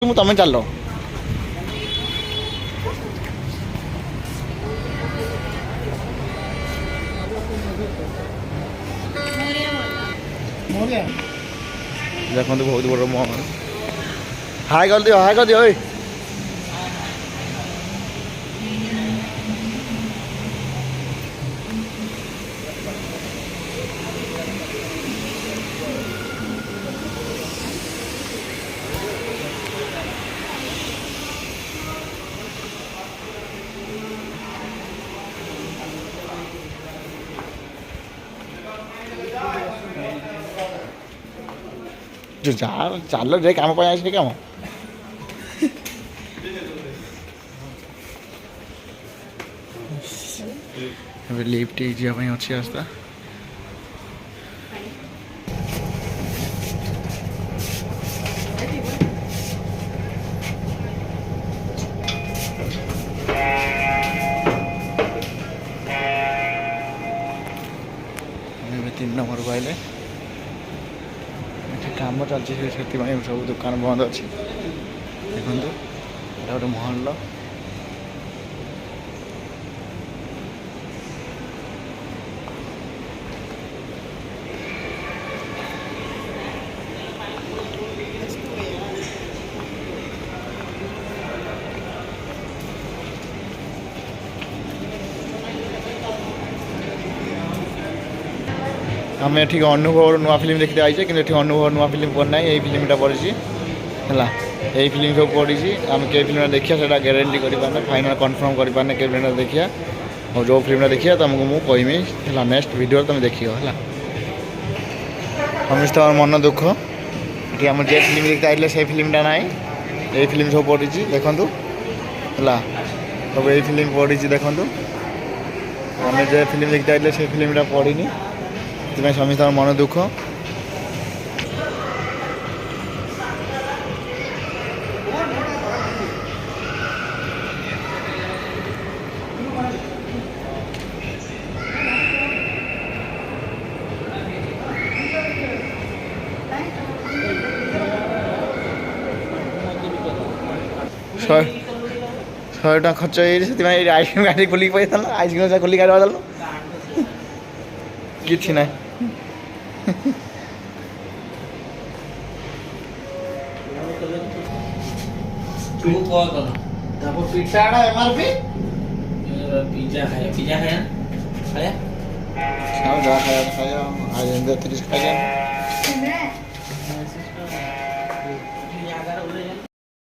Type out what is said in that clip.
ତମେ ଚାଲ। ଦେଖନ୍ତୁ ବହୁତ ବଡ଼ ମହଲ। ହାଇ କରିଦିଅ, ହାଇ କରିଦିଅ। ଓଇ ଯା ଚାଲ ଯେ କାମ ପାଇଁ ଆସିନି କାମ। ଏବେ ଲିଫ୍ଟ ଯିବା ପାଇଁ ଅଛି ରାସ୍ତା। ଏବେ 3 ନମ୍ବରକୁ ଆଇଲେ। ଏଠି କାମ ଚାଲିଛି, ସେଥିପାଇଁ ସବୁ ଦୋକାନ ବନ୍ଦ ଅଛି। ଦେଖନ୍ତୁ ଏଇଟା ଗୋଟେ ମହଲ। ଆମେ ଏଠିକି ଅନୁଭବର ନୂଆ ଫିଲ୍ମ ଦେଖିତେ ଆଇଛେ, କିନ୍ତୁ ଏଠି ଅନୁଭବ ନୂଆ ଫିଲ୍ମ ପଡ଼ିନାହିଁ। ଏଇ ଫିଲ୍ମଟା ପଡ଼ିଛି ହେଲା। ଏଇ ଫିଲ୍ମ ସବୁ ପଡ଼ିଛି। ଆମେ କେଉଁ ଫିଲ୍ମଟା ଦେଖିବା ସେଇଟା ଗ୍ୟାରେଣ୍ଟି କରିପାରୁନେ, ଫାଇନାଲ୍ କନଫର୍ମ କରିପାରୁନେ କେଉଁ ଫିଲ୍ମଟା ଦେଖିବା। ଆଉ ଯେଉଁ ଫିଲ୍ମଟା ଦେଖିବା ତୁମକୁ ମୁଁ କହିମି ହେଲା। ନେକ୍ସଟ ଭିଡ଼ିଓରେ ତୁମେ ଦେଖିବ ହେଲା। ସମସ୍ତଙ୍କର ମନ ଦୁଃଖ। ଏଠି ଆମର ଯେ ଫିଲ୍ମ ଦେଖିତେ ଆଇଥିଲେ ସେଇ ଫିଲ୍ମଟା ନାହିଁ। ଏଇ ଫିଲ୍ମ ସବୁ ପଡ଼ିଛି ଦେଖନ୍ତୁ ହେଲା। ସବୁ ଏଇ ଫିଲ୍ମ ପଡ଼ିଛି ଦେଖନ୍ତୁ। ଆମେ ଯେ ଫିଲ୍ମ ଦେଖିତେ ଆଇଥିଲେ ସେଇ ଫିଲ୍ମଟା ପଡ଼ିନି, ସେଥିପାଇଁ ସମସ୍ତଙ୍କର ମନ ଦୁଃଖ। ଶହେ ଟଙ୍କା ଖର୍ଚ୍ଚ ହେଇଯାଇଛି, ସେଥିପାଇଁ ଆଇସ୍କ୍ରିମ୍ ଗାଡ଼ି ଖୋଲିକି ପଳେଇଥାନ୍ତା। ଆଇସ୍କ୍ରିମ୍ ଖୋଲିକି ଗାଡ଼ି ବାଜାରଲ କିଛି ନାହିଁ। ପିଠାଟା ଏମଆରପି ପିଜ୍ଜା ଖାଇବା ଯାହା ଖାଇବା ଖାଇବା। 30 ଖାଇବା।